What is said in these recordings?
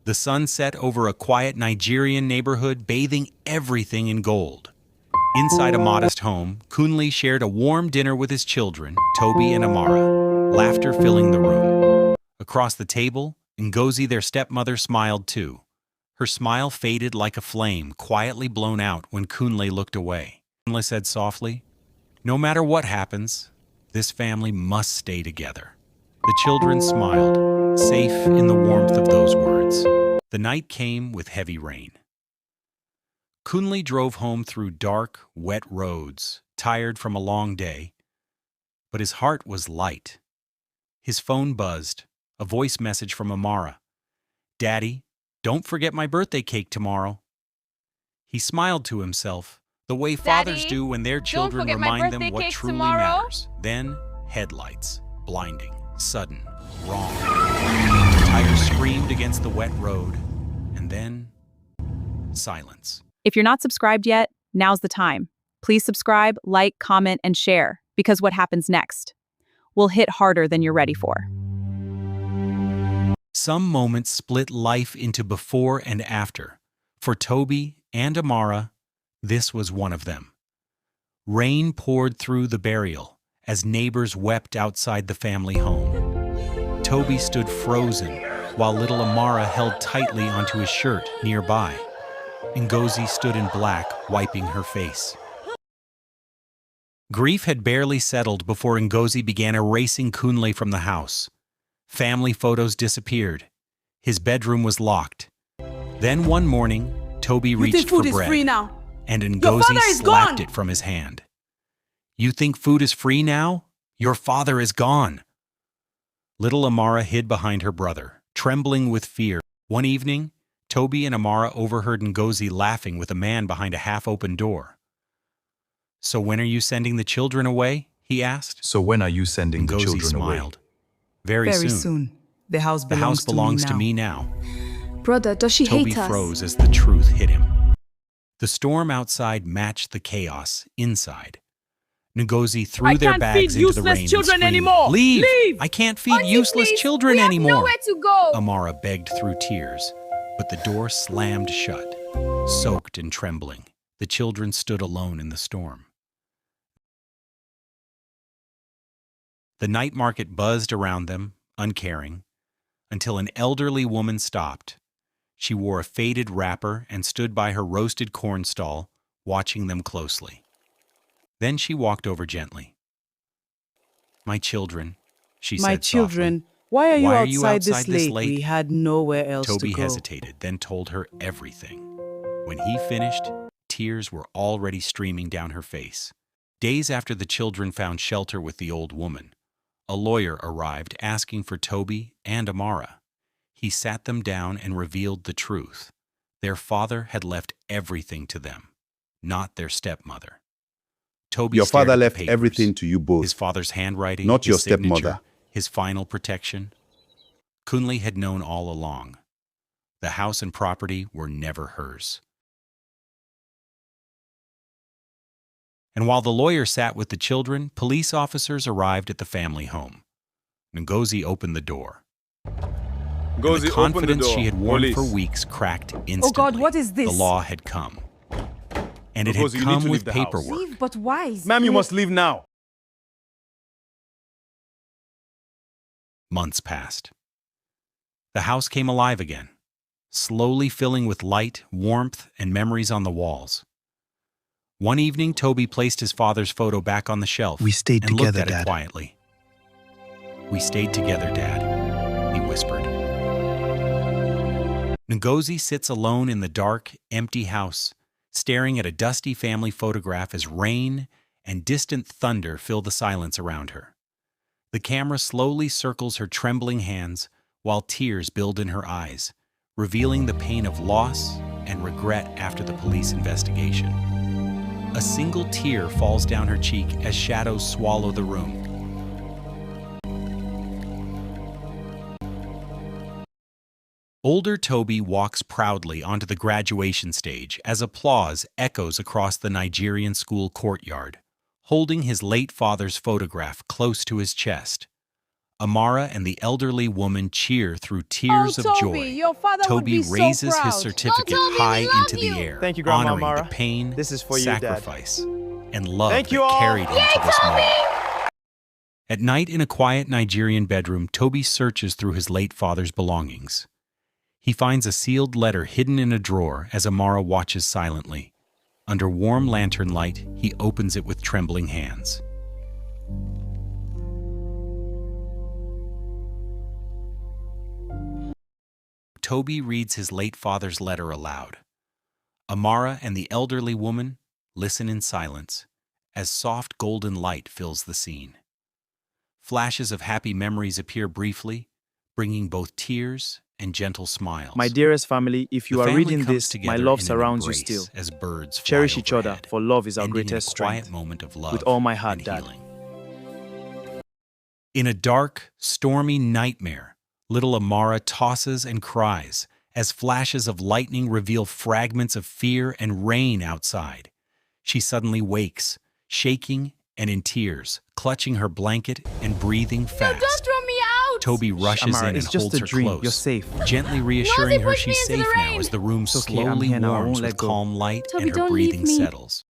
The sun set over a quiet Nigerian neighborhood, bathing everything in gold. Inside a modest home, Kunle shared a warm dinner with his children, Tobi and Amara, laughter filling the room. Across the table, Ngozi, their stepmother, smiled too. Her smile faded like a flame, quietly blown out when Kunle looked away. Kunle said softly, "No matter what happens, this family must stay together." The children smiled, safe in the warmth of those words. The night came with heavy rain. Kunle drove home through dark, wet roads, tired from a long day, but his heart was light. His phone buzzed, a voice message from Amara. "Daddy, don't forget my birthday cake tomorrow." He smiled to himself, the way fathers Daddy, do when their children forget my remind them birthday what cake truly tomorrow. matters. Then, headlights, blinding, sudden, wrong. The tires screamed against the wet road, and then, silence. If you're not subscribed yet, now's the time. Please subscribe, like, comment, and share, because what happens next will hit harder than you're ready for. Some moments split life into before and after. For Tobi and Amara, this was one of them. Rain poured through the burial as neighbors wept outside the family home. Tobi stood frozen while little Amara held tightly onto his shirt nearby. Ngozi stood in black, wiping her face. Grief had barely settled before Ngozi began erasing Kunle from the house. Family photos disappeared. His bedroom was locked. Then one morning, Tobi reached for bread, and Ngozi slapped it from his hand. "You think food is free now? Your father is gone." Little Amara hid behind her brother, trembling with fear. One evening, Tobi and Amara overheard Ngozi laughing with a man behind a half-open door. "So when are you sending the children away?" he asked. So when are you sending the Ngozi children smiled. away? Very soon. The house The house belongs to me now. Brother, does she Tobi hate us? froze as the truth hit him. The storm outside matched the chaos inside. Ngozi threw their bags into the rain and screamed, "Leave! I can't feed useless children anymore!" We have nowhere to go. Amara begged through tears, but the door slammed shut. Soaked and trembling, the children stood alone in the storm. The night market buzzed around them, uncaring, until an elderly woman stopped. She wore a faded wrapper and stood by her roasted corn stall, watching them closely. Then she walked over gently. "My children," she said softly. Why are you "Why outside this late? We had nowhere else to Tobi go." hesitated, then told her everything. When he finished, tears were already streaming down her face. Days after the children found shelter with the old woman, a lawyer arrived asking for Tobi and Amara. He sat them down and revealed the truth. Their father had left everything to them, not their stepmother. Tobi Your stared father at the left papers. everything to you both. His father's handwriting, Not your his signature, stepmother. his final protection. Kunle had known all along. The house and property were never hers. And while the lawyer sat with the children, police officers arrived at the family home. Ngozi opened the door. And the confidence she had worn for weeks cracked instantly. Oh God, what is this? The law had come. And it had Ngozi, you need come to with leave the house. paperwork. Leave, but why? Ma'am, you must leave now. Months passed. The house came alive again, slowly filling with light, warmth, and memories on the walls. One evening, Tobi placed his father's photo back on the shelf. We stayed and together, looked at Dad. it quietly. "We stayed together, Dad," he whispered. Ngozi sits alone in the dark, empty house, staring at a dusty family photograph as rain and distant thunder fill the silence around her. The camera slowly circles her trembling hands while tears build in her eyes, revealing the pain of loss and regret after the police investigation. A single tear falls down her cheek as shadows swallow the room. Older Tobi walks proudly onto the graduation stage as applause echoes across the Nigerian school courtyard, holding his late father's photograph close to his chest. Amara and the elderly woman cheer through tears of Toby, joy. your father would Toby be so raises his proud. certificate Oh, Toby, high we love into the you. air, Thank you, Grandma honoring Amara. the pain, This is for you, Dad. sacrifice, and love Thank you that all. carried him to this moment. At night in a quiet Nigerian bedroom, Toby searches through his late father's belongings. He finds a sealed letter hidden in a drawer as Amara watches silently. Under warm lantern light, he opens it with trembling hands. Toby reads his late father's letter aloud. Amara and the elderly woman listen in silence as soft golden light fills the scene. Flashes of happy memories appear briefly, bringing both tears and gentle smiles. My dearest family, if you The are family reading comes this, together my love in an surrounds you embrace still. as birds fly Cherish each other, overhead, for love is our ending in greatest a quiet strength. moment of love With all my heart, and Dad. healing. In a dark, stormy nightmare, little Amara tosses and cries as flashes of lightning reveal fragments of fear and rain outside. She suddenly wakes, shaking and in tears, clutching her blanket and breathing fast. Don't throw me out. Toby rushes Amara, in it's and just holds a her dream. close, You're safe. gently reassuring her pushed me she's into safe the now rain. as the room It's okay, I'm slowly here now, I warms won't with let go. calm light Toby, and her don't breathing leave me. settles.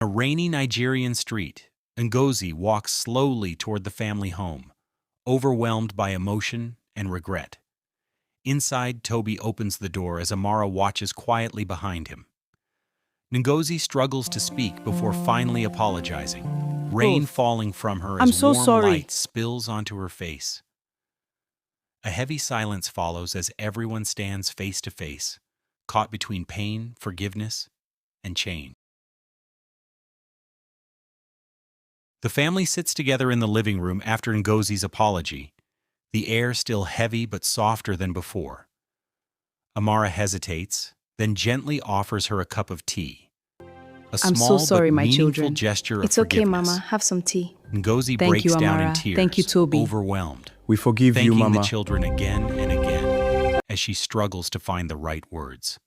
On a rainy Nigerian street, Ngozi walks slowly toward the family home, overwhelmed by emotion and regret. Inside, Toby opens the door as Amara watches quietly behind him. Ngozi struggles to speak before finally apologizing. Rain falling from her I'm as so warm sorry. light spills onto her face. A heavy silence follows as everyone stands face to face, caught between pain, forgiveness, and change. The family sits together in the living room after Ngozi's apology, the air still heavy but softer than before. Amara hesitates, then gently offers her a cup of tea. A I'm so small sorry, but my meaningful children. gesture It's of okay, forgiveness. Mama. Have some tea. Ngozi Thank breaks you, down in Amara. tears, Thank you, Toby. overwhelmed, We forgive you, thanking Mama. the children again and again as she struggles to find the right words.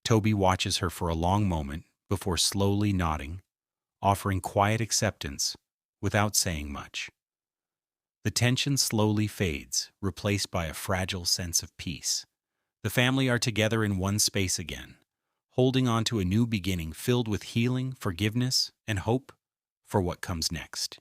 Toby watches her for a long moment before slowly nodding, offering quiet acceptance without saying much. The tension slowly fades, replaced by a fragile sense of peace. The family are together in one space again, holding on to a new beginning filled with healing, forgiveness, and hope for what comes next.